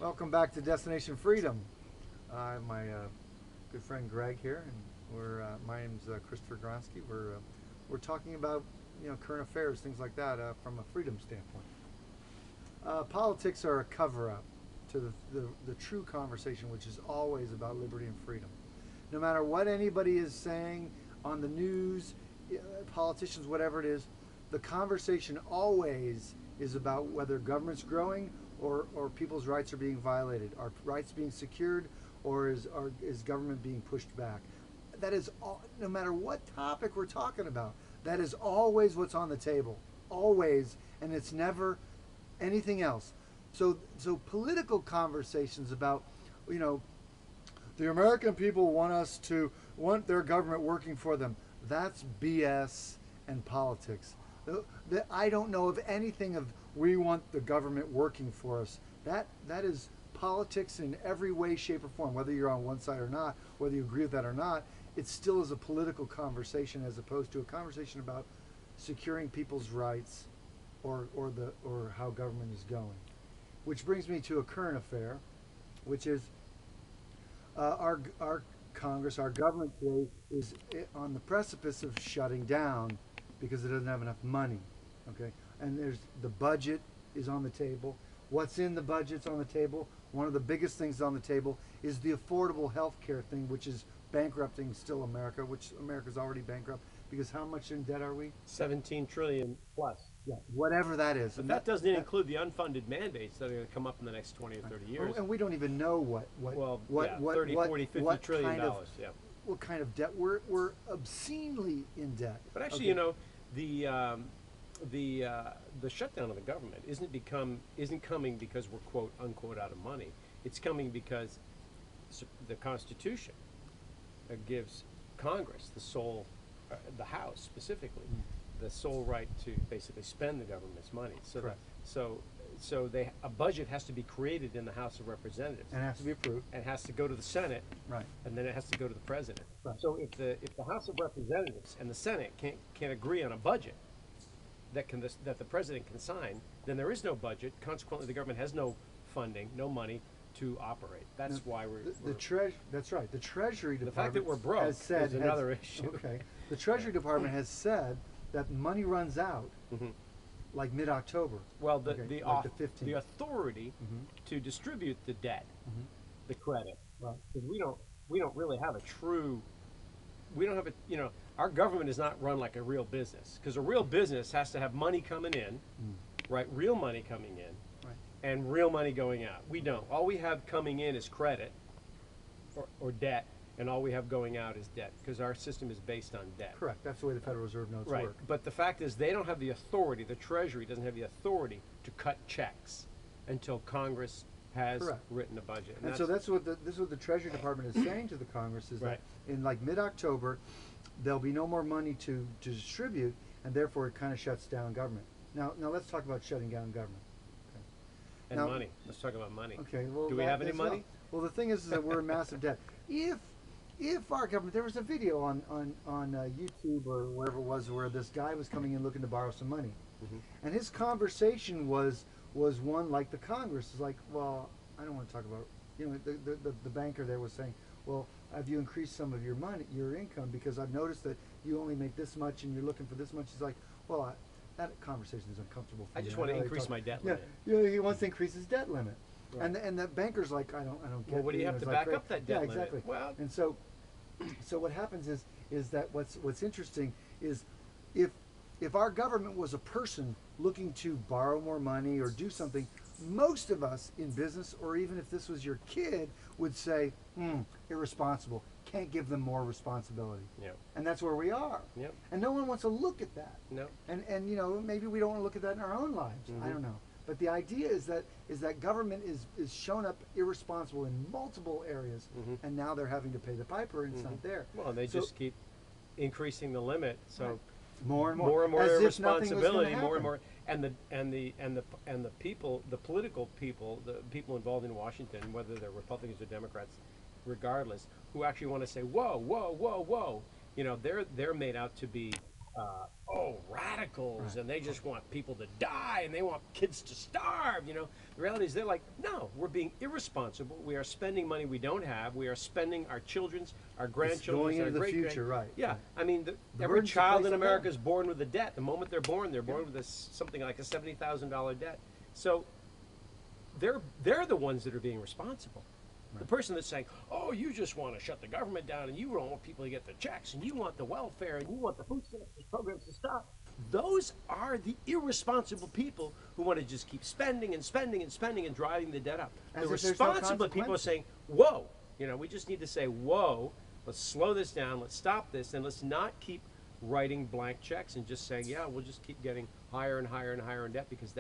Welcome back to Destination Freedom. I have my good friend Greg here, and my name's Christopher Gronsky. We're talking about current affairs, things like that, from a freedom standpoint. Politics are a cover-up to the true conversation, which is always about liberty and freedom. No matter what anybody is saying on the news, politicians, whatever it is, the conversation always is about whether government's growing or people's rights are being violated. Are rights being secured, or is government being pushed back? That is all, no matter what topic we're talking about, that is always what's on the table. Always, and it's never anything else. So political conversations about, you know, the American people want their government working for them. That's BS and politics. I don't know of anything of we want the government working for us. That is politics in every way, shape, or form. Whether you're on one side or not, whether you agree with that or not, it still is a political conversation as opposed to a conversation about securing people's rights or how government is going. Which brings me to a current affair, which is our Congress, our government today is on the precipice of shutting down because it doesn't have enough money. Okay, and there's the budget is on the table. What's in the budget's on the table. One of the biggest things on the table is the affordable health care thing, which is bankrupting still America, which America's already bankrupt because how much in debt are we? 17 trillion plus. Yeah, whatever that is. But that doesn't include the unfunded mandates that are going to come up in the next 20 or 30 years. And we don't even know what 30, 40, 50 what trillion kind dollars. of, Yeah. what kind of debt we're obscenely in debt. But actually, Okay. the shutdown of the government isn't coming because we're quote unquote out of money. It's coming because the Constitution gives Congress the House specifically, the sole right to basically spend the government's money. So Correct. a budget has to be created in the House of Representatives. And it has to be approved. And has to go to the Senate, Right. and then it has to go to the President. Right. So if the House of Representatives and the Senate can't agree on a budget that the President can sign, then there is no budget. Consequently, the government has no funding, no money to operate. That's why That's right. The Treasury Department. The fact that we're broke has said, is another issue. Okay. The Treasury Department has said that money runs out like mid-October. Well, Okay, like the 15th. the authority to distribute the debt, the credit, Right. because we don't really have a true. We don't have a our government is not run like a real business, because a real business has to have money coming in, right? Real money coming in, Right. and real money going out. We don't. All we have coming in is credit or debt, and all we have going out is debt, because our system is based on debt. Correct. That's the way the Federal Reserve notes Right. work. But the fact is, they don't have the authority. The Treasury doesn't have the authority to cut checks until Congress has Correct. written a budget. And so this is what the Treasury Department is saying to the Congress is Right. that in like mid-October, there'll be no more money to distribute, and therefore it kind of shuts down government. Now let's talk about shutting down government. Okay. and Now- money. Let's talk about money. Okay. Well, Do we have any as well. money? Well, the thing is that we're in massive debt. If our government, there was a video on YouTube or wherever it was where this guy was coming in looking to borrow some money, and his conversation was one like the Congress is like, well, I don't want to talk about, the banker there was saying, well, have you increased some of your money, your income, because I've noticed that you only make this much and you're looking for this much. He's like, well, that conversation is uncomfortable for I me. just want to know they increase talk- my debt Yeah, limit. he wants to increase his debt limit. Right. And the banker's like, I don't get Well, what do you have it's to like, back up that debt yeah, limit? exactly. Well- And so what happens is that what's interesting is if our government was a person looking to borrow more money or do something, most of us in business, or even if this was your kid, would say, irresponsible. Can't give them more responsibility. Yep. And that's where we are. Yep. And no one wants to look at that. No. And maybe we don't want to look at that in our own lives. I don't know. But the idea is that government is shown up irresponsible in multiple areas, and now they're having to pay the piper, and it's not there. Well, they So- just keep increasing the limit. So. Right. More and more, More and more as if nothing was gonna responsibility, more happen. and more, and the people, the political people, the people involved in Washington, whether they're Republicans or Democrats, regardless, who actually want to say, whoa, whoa, whoa, whoa, they're made out to be oh, radicals, Right. and they just want people to die, and they want kids to starve. You know, the reality is they're like, no, we're being irresponsible. We are spending money we don't have. We are spending our children's, our It's grandchildren's, going our into the great future, right? Yeah, right. I mean, The every burden's child placed in on America them. is born with a debt. The moment they're born with something like a $70,000 debt. So they're the ones that are being responsible. The person that's saying, "Oh, you just want to shut the government down, and you don't want people to get the checks, and you want the welfare, and you want the food stamps programs to stop," those are the irresponsible people who want to just keep spending and spending and spending and driving the debt up. As The if there's no responsible people are consequences. saying, "Whoa, we just need to say, whoa, let's slow this down, let's stop this, and let's not keep writing blank checks and just saying, yeah, we'll just keep getting higher and higher and higher in debt because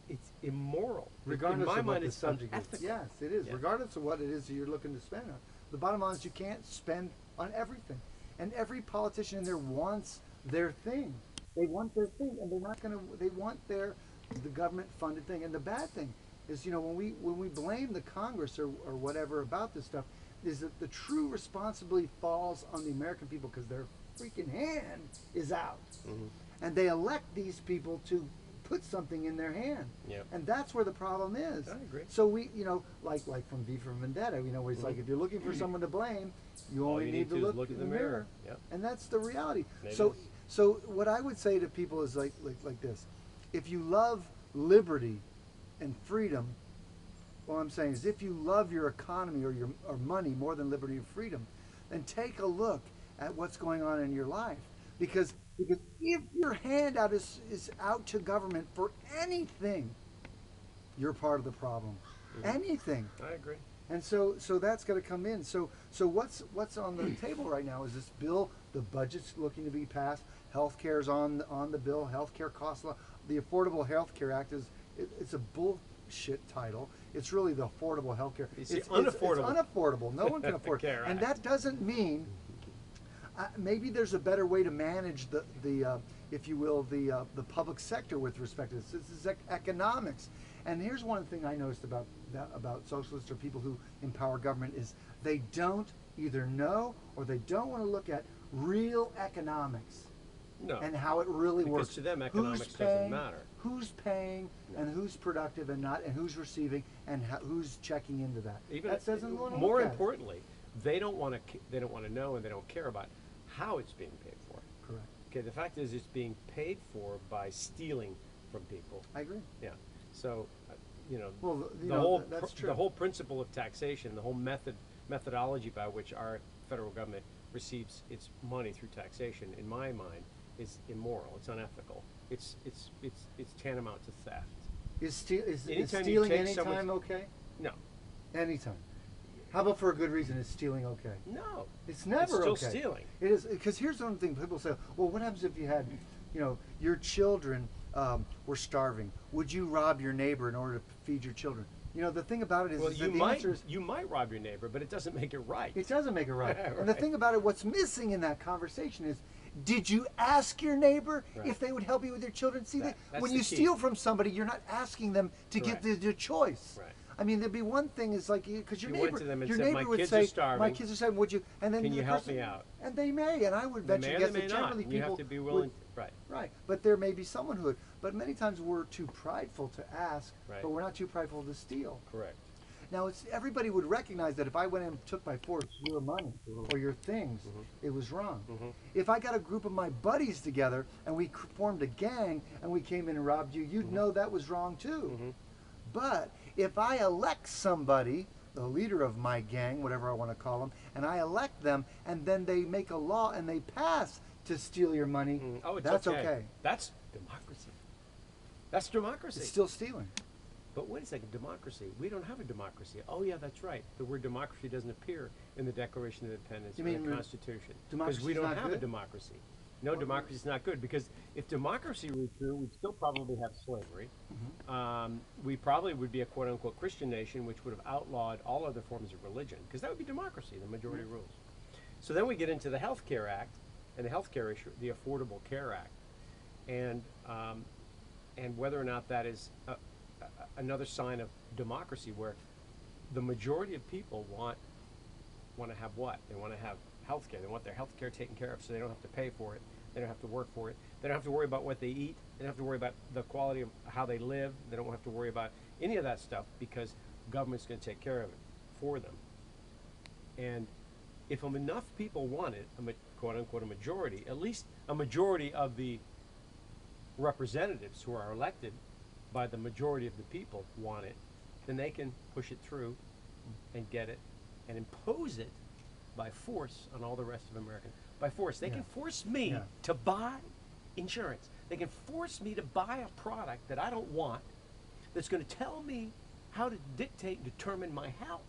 it's immoral. Regardless in my of mind, what the it's subject is. unethical. Yes, it is. Yeah. Regardless of what it is that you're looking to spend on. The bottom line is you can't spend on everything. And every politician in there wants their thing. They want their thing, and they're not going to. They want the government funded thing. And the bad thing is, when we blame the Congress or whatever about this stuff, is that the true responsibility falls on the American people because their freaking hand is out, and they elect these people to put something in their hand. Yeah. And that's where the problem is. I agree. So we, like from V for Vendetta, where it's like if you're looking for someone to blame, you All only you need to is look in the mirror. Yep. And that's the reality. It So is. so what I would say to people is like this. If you love liberty and freedom, what I'm saying is if you love your economy or money more than liberty and freedom, then take a look at what's going on in your life. Because if your handout is out to government for anything, you're part of the problem. Anything. I agree. And so that's got to come in. So what's on the table right now is this bill. The budget's looking to be passed. Healthcare's on the bill. Healthcare costs a lot. The Affordable Healthcare Act it's a bullshit title. It's really the Affordable Healthcare. It's It's unaffordable. unaffordable. No one can afford it. Care And Act. that doesn't mean maybe there's a better way to manage the if you will, the public sector with respect to this. This is economics. And here's one thing I noticed about socialists or people who empower government is they don't either know or they don't want to look at real economics No. and how it really Because works. to them, Who's economics doesn't paying, matter. Who's paying and who's productive and not, and who's receiving and who's checking into that. Even that doesn't want to more look at it. importantly, they don't want to know and they don't care about how it's being paid for. Correct. Okay, the fact is it's being paid for by stealing from people. I agree. Yeah. So, Well, that's true. the whole principle of taxation, the whole methodology by which our federal government receives its money through taxation, in my mind, is immoral. It's unethical. It's tantamount to theft. Is Anytime you stealing take anytime someone's- okay? No. Anytime. How about for a good reason? Is stealing okay? No. It's never It's still okay. stealing. It is, because here's one thing people say. Well, what happens if you had, your children were starving? Would you rob your neighbor in order to feed your children? The thing about it is, Well, is you that the might answer is you might rob your neighbor, but it doesn't make it right. it doesn't make it right. Right. And the thing about it, what's missing in that conversation is, did you ask your neighbor Right. if they would help you with your children? See, That's when the you key. steal from somebody, you're not asking them to Correct. give the choice. Right. I mean, there'd be one thing is like, because your You went neighbor, to them and your said, neighbor "My would kids say, are starving. "My kids are starving. Would you?" And then Can the you help person- me out? And they may, and I would They venture may to or guess they that may not. generally You people have to be willing. would- Right. Right, but there may be someone who would. But many times we're too prideful to ask, Right. but we're not too prideful to steal. Correct. Now, everybody would recognize that if I went and took by force your money or your things, it was wrong. If I got a group of my buddies together and we formed a gang and we came in and robbed you, you'd know that was wrong too. But if I elect somebody, the leader of my gang, whatever I want to call them, and I elect them, and then they make a law and they pass to steal your money, Oh, it's that's okay. okay. That's democracy. That's democracy. It's still stealing. But wait a second, democracy. We don't have a democracy. Oh yeah, that's right. The word democracy doesn't appear in the Declaration of Independence You or mean the Constitution. Because democracy's we don't not have a good? democracy. No, democracy is not good because if democracy were true, we'd still probably have slavery. We probably would be a quote unquote Christian nation, which would have outlawed all other forms of religion because that would be democracy, the majority rules. So then we get into the Health Care Act and the health care issue, the Affordable Care Act, and whether or not that is another sign of democracy where the majority of people want to have what? They want to have health care. They want their health care taken care of so they don't have to pay for it. They don't have to work for it. They don't have to worry about what they eat. They don't have to worry about the quality of how they live. They don't have to worry about any of that stuff because government's going to take care of it for them. And if enough people want it, quote unquote a majority, at least a majority of the representatives who are elected by the majority of the people want it, then they can push it through and get it and impose it by force on all the rest of America. By force. They can force me to buy insurance. They can force me to buy a product that I don't want that's going to tell me how to dictate and determine my health.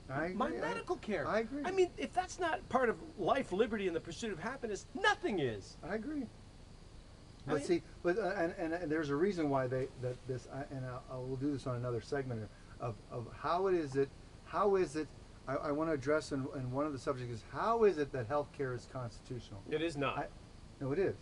I agree. My medical care. I agree. I mean, if that's not part of life, liberty, and the pursuit of happiness, nothing is. I agree. I But mean- see, and there's a reason why we'll do this on another segment of how is it. I want to address and one of the subjects is how is it that health care is constitutional? It is not. No, it is.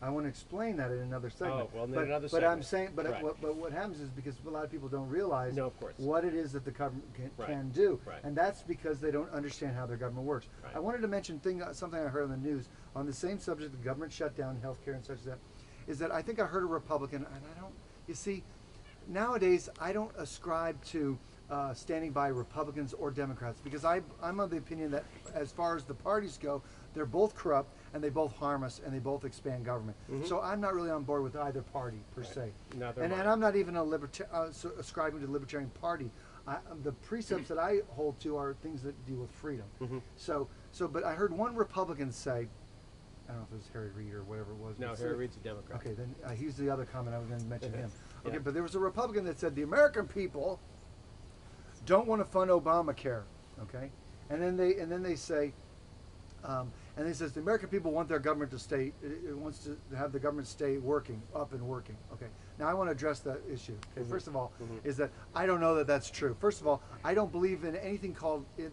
I want to explain that in another segment. Oh, well, in but, another but I'm segment. saying, but Right. what happens is because a lot of people don't realize No, of course. what it is that the government Right. can do, Right. and that's because they don't understand how their government works. Right. I wanted to mention something I heard on the news on the same subject, the government shutdown, healthcare, and such as that. Is that I think I heard a Republican, and I don't. You see, nowadays I don't ascribe to standing by Republicans or Democrats because I'm of the opinion that as far as the parties go, they're both corrupt and they both harm us and they both expand government. So I'm not really on board with either party per se. Neither And am I. I'm not even ascribing to the Libertarian Party. The precepts that I hold to are things that deal with freedom. But I heard one Republican say, I don't know if it was Harry Reid or whatever it was. No, but Harry Reid's a Democrat. Okay, then he's the other comment I was going to mention him. Okay, Yeah. but there was a Republican that said the American people don't want to fund Obamacare. Okay, and then they say, and he says the American people want their government to stay. It wants to have the government stay working, up and working. Okay, now I want to address that issue. Okay, first of all, is that I don't know that that's true. First of all, I don't believe in anything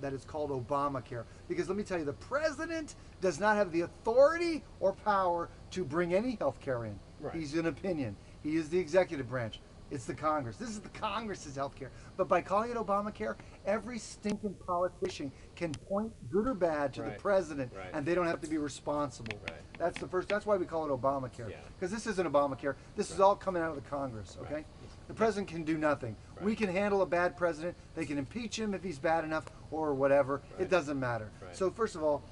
that is called Obamacare because let me tell you, the president does not have the authority or power to bring any health care in. Right. He's an opinion. He is the executive branch. It's the Congress. This is the Congress's health care. But by calling it Obamacare, every stinking politician can point, good or bad, to the Right. president, Right. and they don't have to be responsible. Right. That's the first. That's why we call it Obamacare. Yeah. Because this isn't Obamacare. This is all coming out of the Congress. Okay. Right. The president can do nothing. Right. We can handle a bad president. They can impeach him if he's bad enough, or whatever. Right. It doesn't matter. Right. So first of all,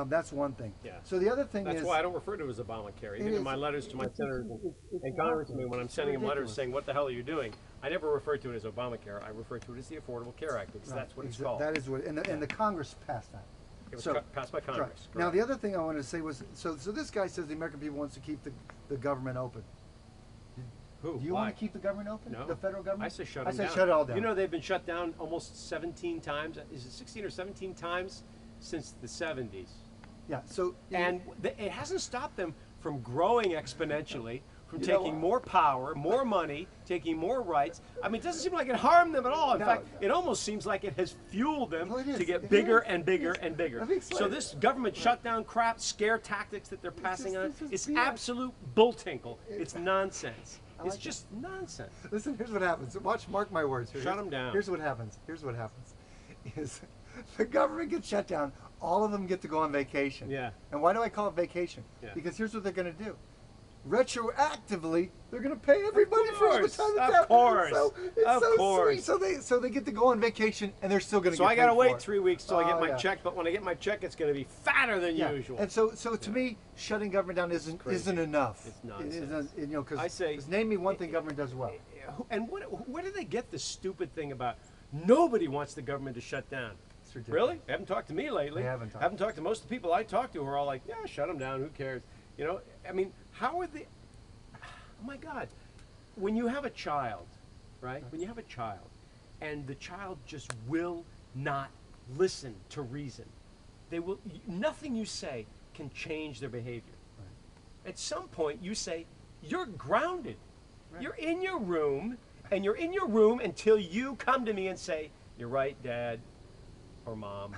that's one thing. Yeah. So the other thing That's is. why I don't refer to it as Obamacare. Even It in my is. letters to my It's- senators it's and congressmen, when I'm it's sending them letters ridiculous. saying, what the hell are you doing? I never refer to it as Obamacare. I refer to it as the Affordable Care Act because that's what it's called. That is what, and the Congress passed that. It was passed by Congress. Correct. Now the other thing I wanted to say was, so this guy says the American people wants to keep the government open. Who? Do you Why? want to keep the government open? No. The federal government? I say shut I them say down. shut it all down. You know they've been shut down almost 17 times. Is it 16 or 17 times since the 70s? Yeah. So And it hasn't stopped them from growing exponentially, from You know taking what? more power, more money, taking more rights. I mean, it doesn't seem like it harmed them at all. In No, fact, no. it almost seems like it has fueled them Well, it is. to get It bigger is. and bigger It is. and bigger. Let me So explain this government shutdown crap, scare tactics that they're passing just- on, it's just it's BS. absolute bull tinkle. It's nonsense. I like It's just nonsense. listen. Here's what happens. Mark my words. Here. Shut Here's- 'em down. Here's what happens. Is the government gets shut down. All of them get to go on vacation. Yeah. And why do I call it vacation? Yeah. Because here's what they're going to do. Retroactively, they're going to pay everybody for all the course, time of it's out. course, So it's of so course. sweet. So they get to go on vacation and they're still going to So get I gotta paid wait for it. 3 weeks till I get Oh, my yeah. check, but when I get my check, it's gonna be fatter than Yeah. usual. And so to me, shutting government down isn't crazy. enough. It's It nonsense. isn't, you know, I say- because name me one thing government does well. And where do they get this stupid thing about nobody wants the government to shut down? It's ridiculous. Really? They haven't talked to me lately. They haven't talked. talked to most of the people I talk to who are all like, yeah, shut them down. Who cares? You know, I mean, how are they? Oh my God! When you have a child, right? When you have a child, and the child just will not listen to reason, they will. Nothing you say can change their behavior. At some point, you say, you're grounded. Right. You're in your room, and you're in your room until you come to me and say, you're right, Dad, or Mom.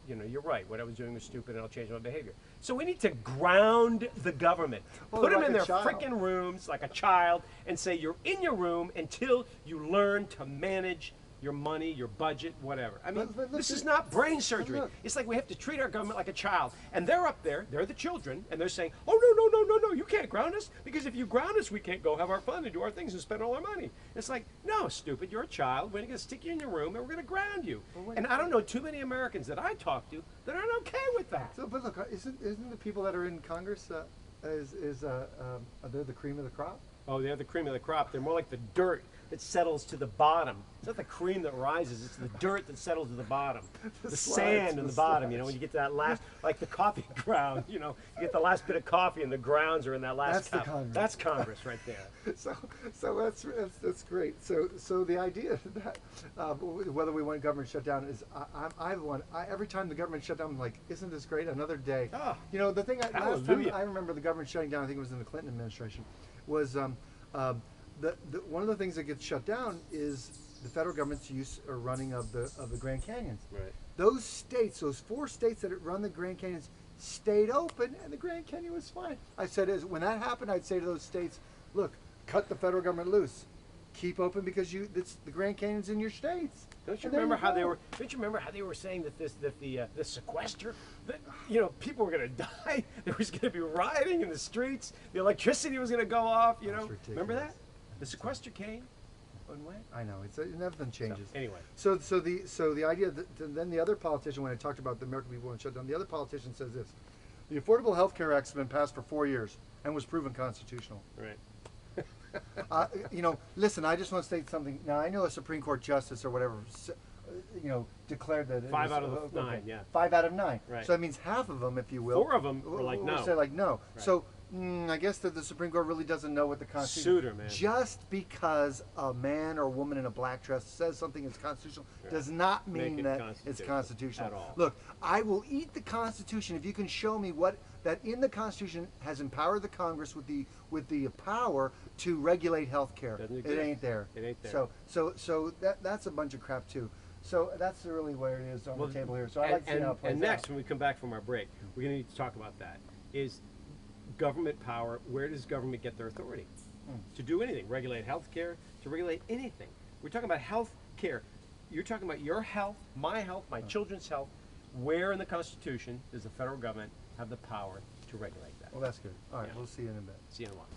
You're right. What I was doing was stupid, and I'll change my behavior. So we need to ground the government. Well, Put them like in a their child. freaking rooms like a child and say, you're in your room until you learn to manage your money, your budget, whatever. I mean, But look, this is not brain surgery. look. It's like we have to treat our government like a child. And they're up there, they're the children, and they're saying, oh, no, no, no, no, no, you can't ground us, because if you ground us, we can't go have our fun and do our things and spend all our money. It's like, no, stupid, you're a child, we're going to stick you in your room, and we're going to ground you. wait. And I don't know too many Americans that I talk to that aren't okay with that. So, but look, isn't the people that are in Congress they're the cream of the crop? Oh, they're the cream of the crop. They're more like the dirt that settles to the bottom. It's not the cream that rises, it's the dirt that settles to the bottom. The sand in the bottom, you know, when you get to that last, like the coffee ground, you know, you get the last bit of coffee and the grounds are in that last That's the cup. Congress. That's Congress right there. So that's great. So the idea that whether we want government shutdown is every time the government shut down, I'm like, isn't this great? Another day. Oh, You know, the thing last time hallelujah. I remember the government shutting down, I think it was in the Clinton administration, was one of the things that gets shut down is the federal government's use or running of the Grand Canyons. Right. Those states, those 4 states that run the Grand Canyons, stayed open, and the Grand Canyon was fine. I said, when that happened, I'd say to those states, look, cut the federal government loose, keep open because the Grand Canyon's in your states. Don't you And there remember how go. they were? Don't you remember how they were saying that the sequester, that people were going to die, there was going to be rioting in the streets, the electricity was going to go off. You know, That's remember ridiculous. that? The sequester came, and went. I know nothing changes. So, anyway, So the idea that then the other politician, when I talked about the American people want to shut down, the other politician says this: the Affordable Health Care Act has been passed for 4 years and was proven constitutional. right. Listen, I just want to state something. Now, I know a Supreme Court justice or whatever, declared that it 5 was, out of the 9, yeah. 5 out of 9. Right. So that means half of them, if you will. 4 of them were like, no. Say like no. Right. So I guess that the Supreme Court really doesn't know what the Constitution. Suit her, man. Just because a man or woman in a black dress says something is constitutional Right. does not Make mean it that it's constitutional constitutional. at all. Look, I will eat the Constitution if you can show me that in the Constitution has empowered the Congress with the power to regulate health care. Doesn't It exist. ain't there. It ain't there. So that's a bunch of crap too. So that's really where it is on the table here. So I'd and, like to see how it plays and next, out. when we come back from our break, we're going to need to talk about that. Is government power? Where does government get their authority to do anything? Regulate health care, to regulate anything. We're talking about health care. You're talking about your health, my children's health. Where in the Constitution does the federal government have the power to regulate that? Well, that's good. All right, Yeah. we'll see you in a bit. See you in a while.